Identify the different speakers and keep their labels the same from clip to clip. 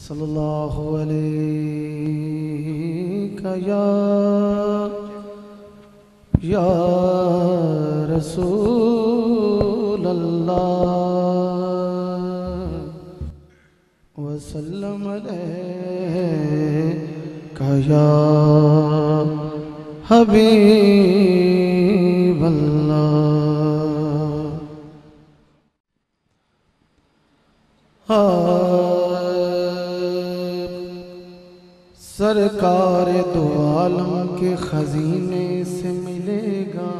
Speaker 1: सल्लल्लाहु अलैका या रसूल अल्लाह वसल्लम अलैका या हबीब अल्लाह। सरकार दो आलम के खजीने से मिलेगा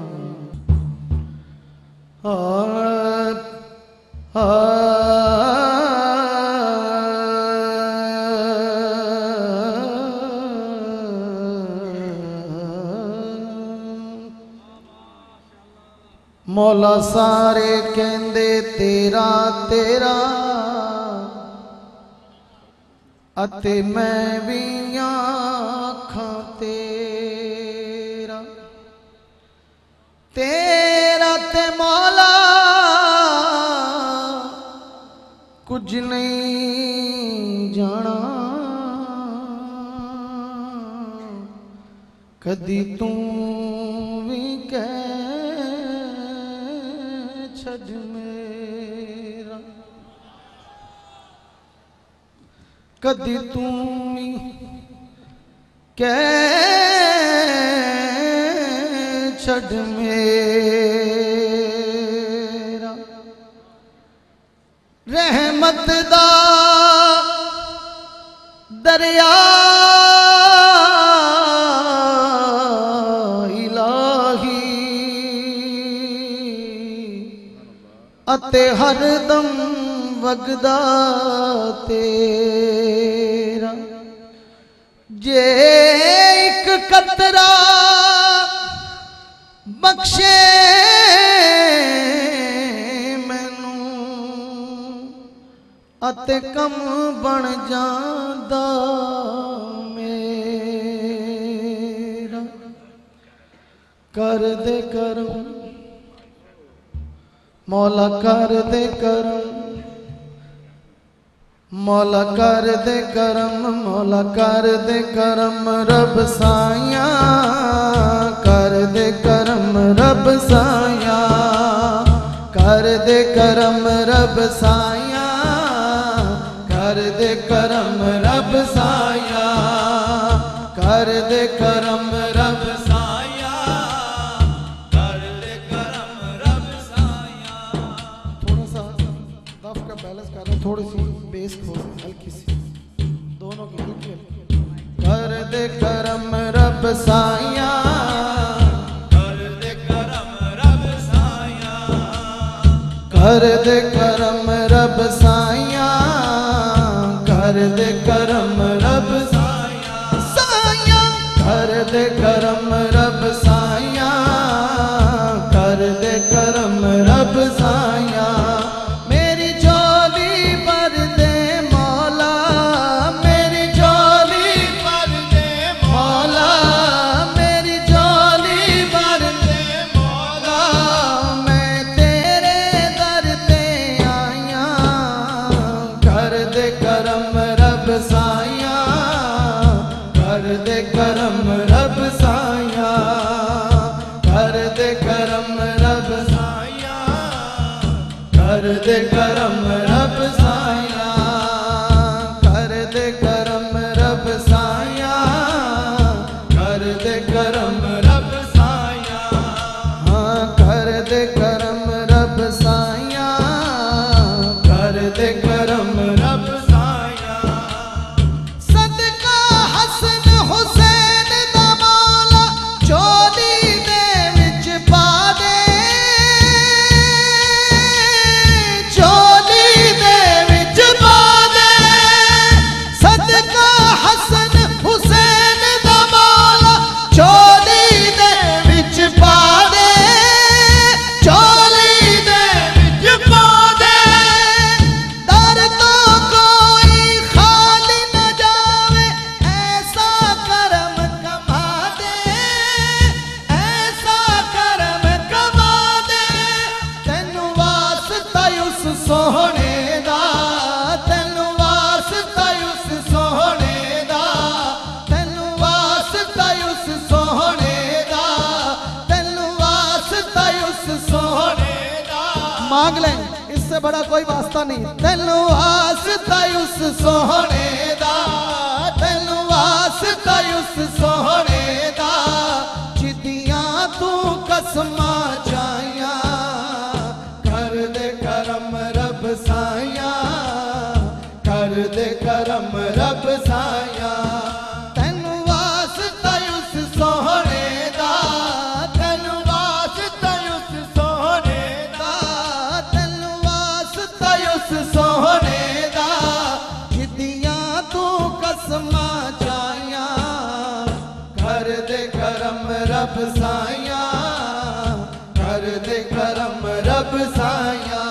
Speaker 1: मौला सारे कहंदे तेरा तेरा अते मैं भी आखां तेरा तेरा ते मौला कुछ नहीं जाना कदी तू भी कह छज मेरा कदी तू कह छड़ मेरा रहमत दा दरिया इलाही अते हरदम वगदा तेरा जे एक कतरा बख्शे मैनू अते कम बन जांदा मेरा कर दे करम मौला कर दे करम मौला कर दे करम मौला कर दे करम रब साया कर दे करम रब साया कर दे करम रब साया कर दे करम रब साया कर दे करम रब साया कर दे करम रब साया। थोड़ा सा दफ का बैलेंस कर रहे थोड़ी सी बेस हल्की सी दोनों की हल्की कर दे करम रब साया कर दे करम रब साया कर दे करम रब साया कर दे करम रब साया साया कर दे करम रब साया कर दे करम रब साया। कर दे करम रब साया कर दे करम रब साया कर दे करम रब साया हाँ कर दे करम रब साया कर दे करम रब साया। सदका हसन हुसैन दा मौला चोली दे विच पा दे दर तो बड़ा कोई वास्ता नहीं। तेनू वास्ता उस सोहने दा, तेनू वास्ता उस सोहने दा, जिदियां तू कसमां जाया, कर दे करम रब साया, कर दे करम रब साया। तेनू वास्ता उस सोहने दा, तेनू वास्ता उस सोहने दा, तेनू वास्ता उस सोहने दा, जिदियां तू कसमां जाया, कर दे करम रब साया, कर दे करम रब साया,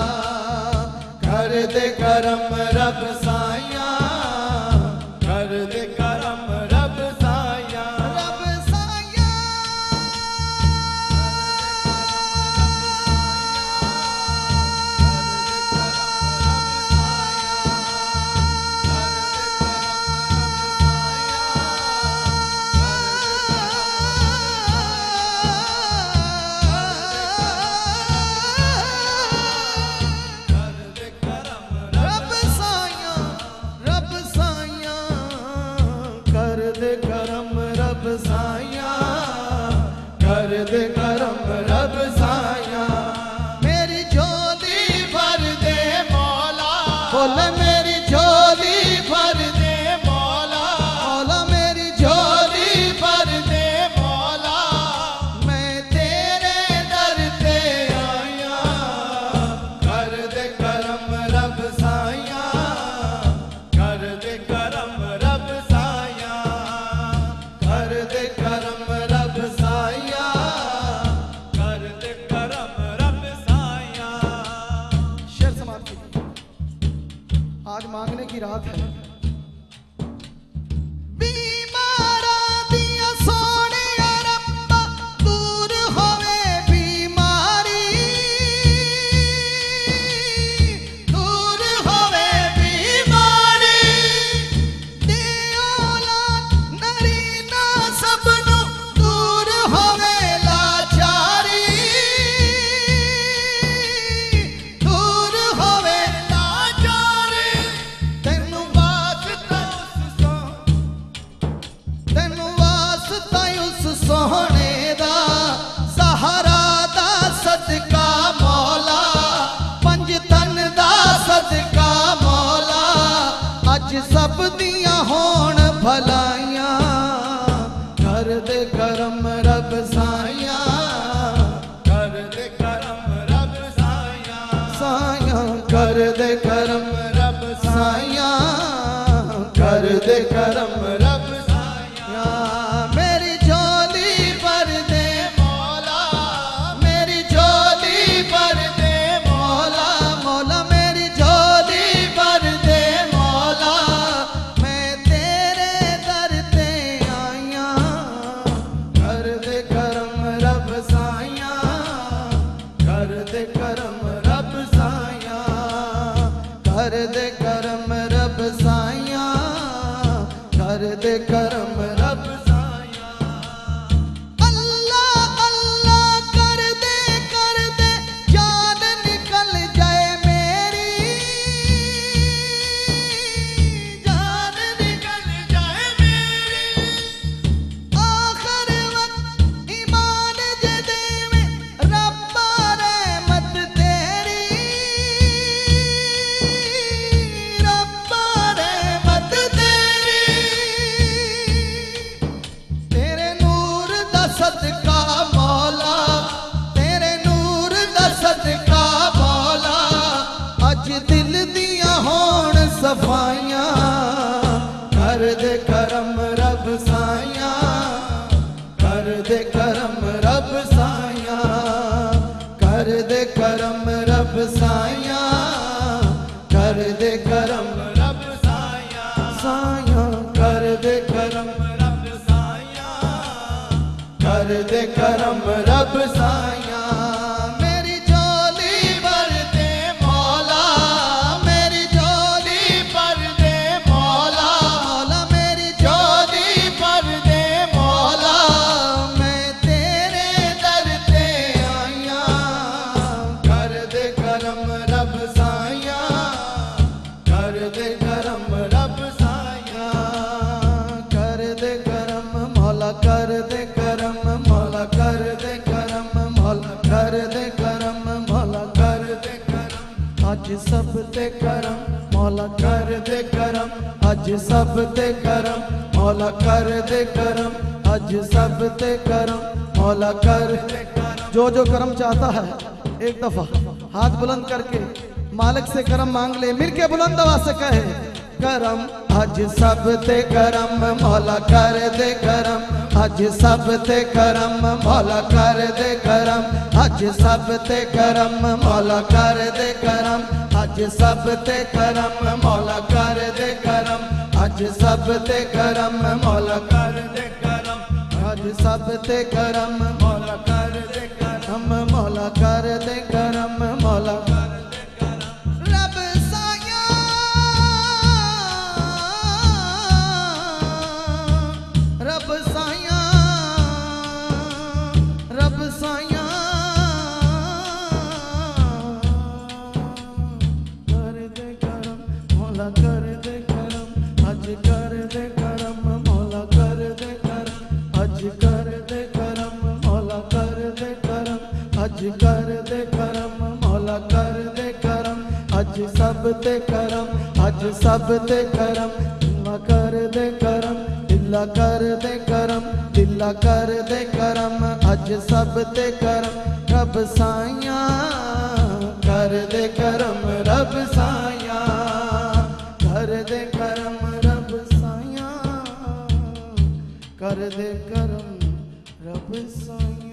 Speaker 1: कर दे करम रब साया, कर दे करम रब साया, रब साया। कर दे करम रब साया, मेरी झोली भर दे मौला, बोले मेरी झोली भर दे मौला, मौला मेरी झोली भर दे मौला, मैं तेरे दर पे आया, कर दे करम रब साया, कर दे करम रब साया, कर दे करम रब साया, कर दे करम रब साया। शेर समाप्त कीजिए। आज मांगने की रात है। बीमारा दिया सोने रब्बा, दूर होवे बीमारी, दूर होवे बीमारी, दे औलाद नरीना सबनू, दूर होवे लाचारी, दूर होवे लाचारी। तेनू वास्ता उस सोहने दा, सहारा दा सदका मौला, पंज तन दा सदका मौला, अज सब दियां होण भलाइयां, कर दे करम रब साया, कर दे करम रब साया, साया कर दे करम रब साया, कर दे करम रब साया। मेरी झोली भर दे मौला, मेरी झोली भर दे मौला, मौला मेरी झोली भर दे मौला, मैं तेरे दर पे आया, कर दे करम रब साया, कर दे करम रब साया, कर दे करम रब साया, कर दे करम रब साया। अल्लाह अल्लाह कर दे जान निकल जाए मेरी, जान निकल जाए मेरी, आखिर वक्त ईमान जे देवे रब्बा रहमत तेरी, रब्बा रहमत तेरी, तेरे नूर दा सदका मौला, तेरे नूर दा सदका मौला, अज दिल दियां होण सफाइयां, कर दे करम रब साया, कर दे करम रब साया, कर दे करम रब साया, कर दे करम रब साया, साया कर दे करम रब साया, कर दे करम रब साया। मेरी झोली भर दे मौला, मेरी झोली भर दे मौला, मौला मेरी झोली दे करम, अज सब ते करम, मौला कर दे करम, अज सब ते करम, मौला कर दे करम। जो जो करम चाहता है एक दफा हाथ बुलंद करके मालिक से करम मांग ले, मिल के बुलंद आवाज से कहे करम, अज सब ते करम, मौला कर दे करम, अज सब ते करम, मौला कर दे करम, अज सब ते करम, मौला कर दे करम, अज सब ते करम, मौला कर दे करम, अज सब ते करम, मौला कर दे करम, अज सब ते करम, मौला कर दे करम, मौला कर दे करम, मौला कर दे करम। रब साया रब साया रब साया कर दे करम, मौला कर दे करम, अज कर दे करम, मौला कर दे करम, अज कर दे करम, मौला कर दे करम, अज कर दे करम, मौला कर दे करम, अज सब ते करम, अज सब ते करम, दिल्ला कर दे करम, दिल्ला कर दे करम, दिल्ला कर दे करम, अज सब ते करम। रब साया कर दे करम, रब साया कर दे करम, रब साया कर दे करम, रब साया।